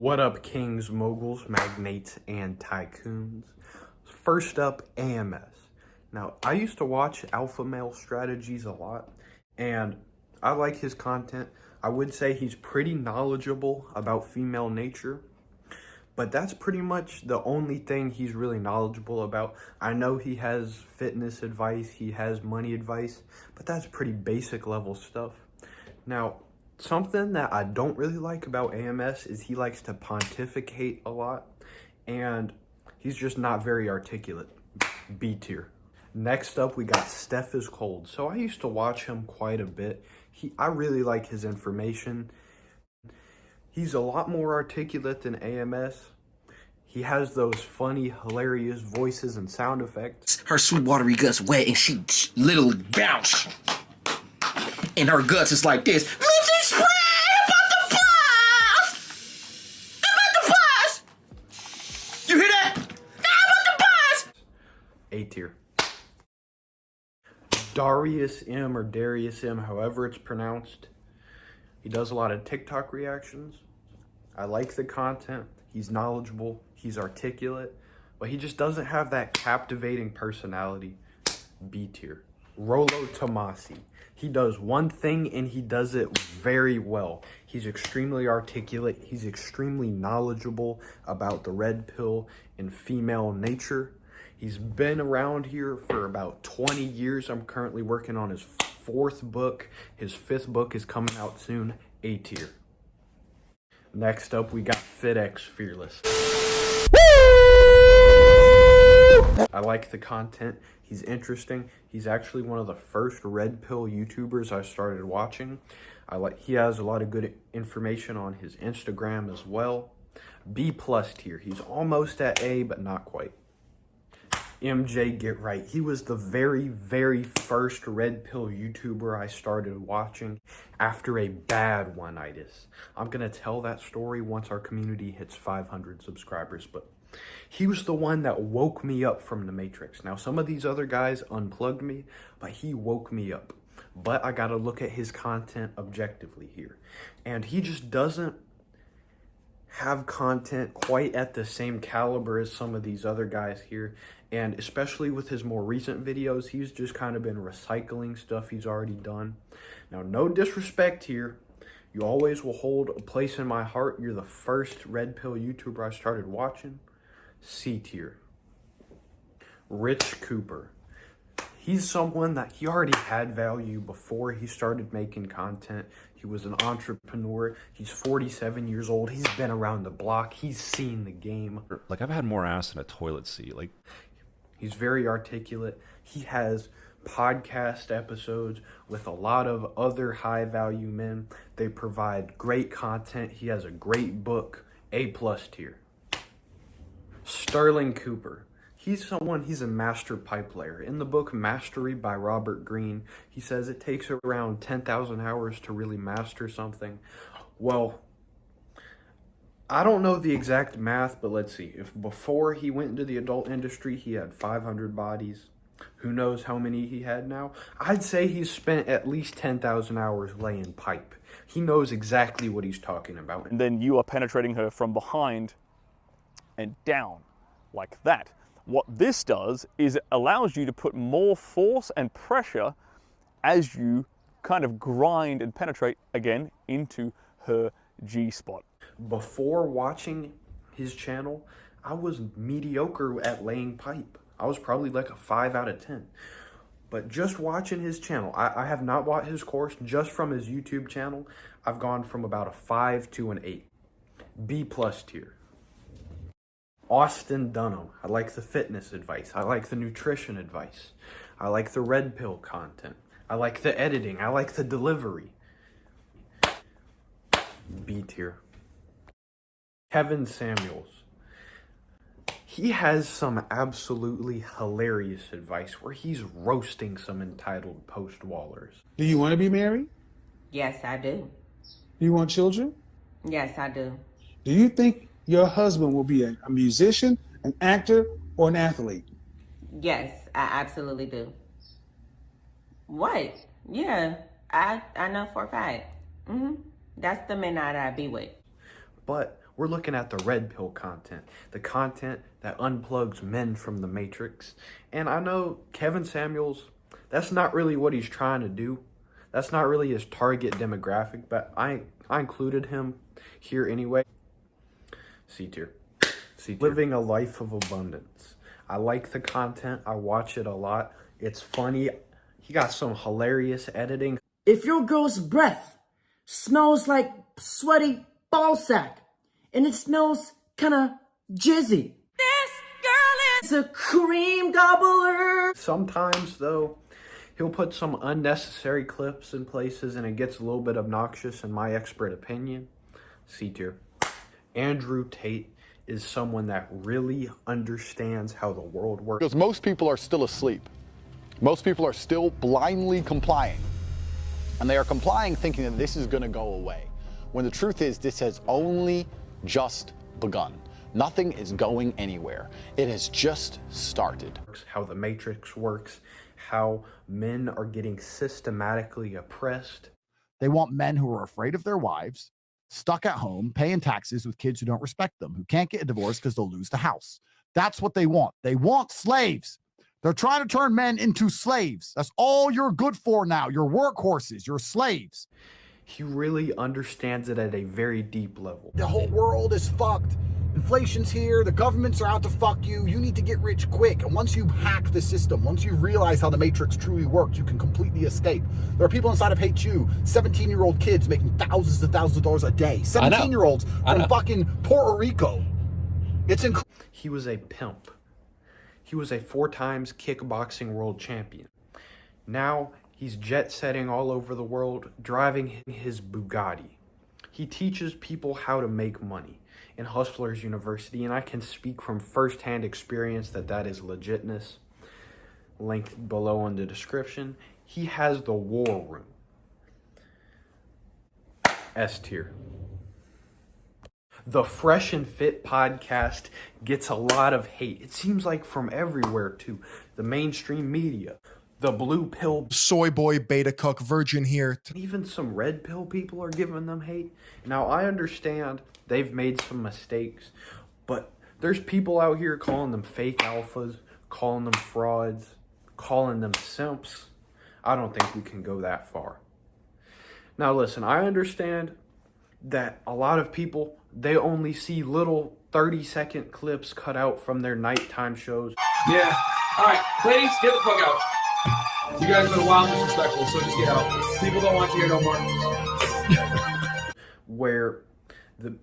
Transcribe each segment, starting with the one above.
What up, kings, moguls, magnates, and tycoons? First up, AMS. Now, I used to watch alpha male strategies a lot, and I like his content. I would say he's pretty knowledgeable about female nature, but that's pretty much the only thing he's really knowledgeable about. I know he has fitness advice, he has money advice, but that's pretty basic level stuff. Now, something that I don't really like about AMS is he likes to pontificate a lot, and he's just not very articulate. B tier. Next up, we got Steph is Cold. So I used to watch him quite a bit. I really like his information. He's a lot more articulate than AMS. He has those funny, hilarious voices and sound effects. Her sweet watery guts wet and she literally bounce. And her guts is like this. Lifting spread about the bus! About the bus! You hear that? About the bus! A tier. Darius M or Darius M, however it's pronounced. He does a lot of TikTok reactions. I like the content. He's knowledgeable. He's articulate. But he just doesn't have that captivating personality. B tier. Rollo Tomassi. He does one thing and he does it very well. He's extremely articulate. He's extremely knowledgeable about the red pill and female nature. He's been around here for about 20 years. I'm currently working on his 4th book. His 5th book is coming out soon. A tier. Next up, we got FitX Fearless. I like the content. He's interesting. He's actually one of the first red pill YouTubers I started watching. He has a lot of good information on his Instagram as well. B+ tier. He's almost at A, but not quite. MJ Get Right. He was the very, very first red pill YouTuber I started watching after a bad one-itis. I'm going to tell that story once our community hits 500 subscribers, but he was the one that woke me up from the Matrix. Now, some of these other guys unplugged me, but he woke me up. But I got to look at his content objectively here. And he just doesn't have content quite at the same caliber as some of these other guys here. And especially with his more recent videos, he's just kind of been recycling stuff he's already done. Now, no disrespect here. You always will hold a place in my heart. You're the first red pill YouTuber I started watching. C tier. Rich Cooper. He's someone that he already had value before he started making content. He was an entrepreneur. He's 47 years old. He's been around the block. He's seen the game. Like, I've had more ass than a toilet seat. Like, he's very articulate. He has podcast episodes with a lot of other high value men. They provide great content. He has a great book. A+ tier. Sterling Cooper. He's a master pipe layer. In the book Mastery by Robert Greene, he says it takes around 10,000 hours to really master something. Well, I don't know the exact math, but let's see. If before he went into the adult industry, he had 500 bodies, who knows how many he had now? I'd say he's spent at least 10,000 hours laying pipe. He knows exactly what he's talking about. And then you are penetrating her from behind and down, like that. What this does is it allows you to put more force and pressure as you kind of grind and penetrate again into her G-spot. Before watching his channel, I was mediocre at laying pipe. I was probably like a 5 out of 10. But just watching his channel, I have not bought his course. Just from his YouTube channel, I've gone from about a 5 to an 8. B+ tier. Austin Dunham. I like the fitness advice. I like the nutrition advice. I like the red pill content. I like the editing. I like the delivery. B tier. Kevin Samuels. He has some absolutely hilarious advice where he's roasting some entitled post-wallers. Do you want to be married? Yes, I do. Do you want children? Yes, I do. Do you think your husband will be a musician, an actor, or an athlete? Yes, I absolutely do. What? Yeah, I know for a fact. That's the men that I be with. But We're looking at the red pill content, the content that unplugs men from the matrix. And I know Kevin Samuels, that's not really what he's trying to do. That's not really his target demographic, but I included him here anyway. C tier. Living a life of abundance. I like the content. I watch it a lot. It's funny. He got some hilarious editing. If your girl's breath smells like sweaty ball sack and it smells kind of jizzy, this girl is a cream gobbler. Sometimes, though, he'll put some unnecessary clips in places and it gets a little bit obnoxious in my expert opinion. C tier. Andrew Tate is someone that really understands how the world works. Because most people are still asleep. Most people are still blindly complying. And they are complying thinking that this is going to go away. When the truth is, this has only just begun. Nothing is going anywhere. It has just started. How the matrix works, how men are getting systematically oppressed. They want men who are afraid of their wives, stuck at home, paying taxes with kids who don't respect them, who can't get a divorce because they'll lose the house. That's what they want. They want slaves. They're trying to turn men into slaves. That's all you're good for now. You're workhorses. You're slaves. He really understands it at a very deep level. The whole world is fucked. Inflation's here. The governments are out to fuck you. You need to get rich quick. And once you hack the system, once you realize how the matrix truly works, you can completely escape. There are people inside of HU, 17-year-old kids making thousands and thousands of dollars a day. 17-year-olds from fucking Puerto Rico. It's incredible. He was a pimp. He was a 4 times kickboxing world champion. Now he's jet-setting all over the world, driving his Bugatti. He teaches people how to make money in Hustlers University, and I can speak from first-hand experience that that is legitness. Linked below in the description. He has the war room. S tier. The Fresh and Fit podcast gets a lot of hate. It seems like from everywhere too. The mainstream media, the blue pill, soy boy, beta cook, virgin here. Even some red pill people are giving them hate. Now I understand they've made some mistakes, but there's people out here calling them fake alphas, calling them frauds, calling them simps. I don't think we can go that far. Now listen, I understand that a lot of people, they only see little 30-second clips cut out from their nighttime shows. Yeah. All right, ladies, get the fuck out. You guys have been wild and disrespectful, so just get out. People don't want you here no more. Where the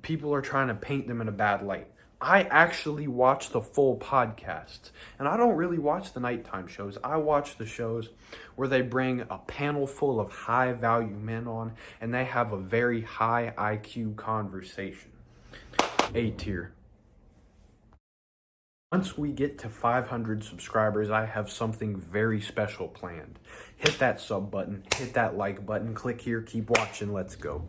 people are trying to paint them in a bad light. I actually watch the full podcasts, and I don't really watch the nighttime shows. I watch the shows where they bring a panel full of high-value men on, and they have a very high IQ conversation. A tier. Once we get to 500 subscribers, I have something very special planned. Hit that sub button, hit that like button, click here, keep watching, let's go.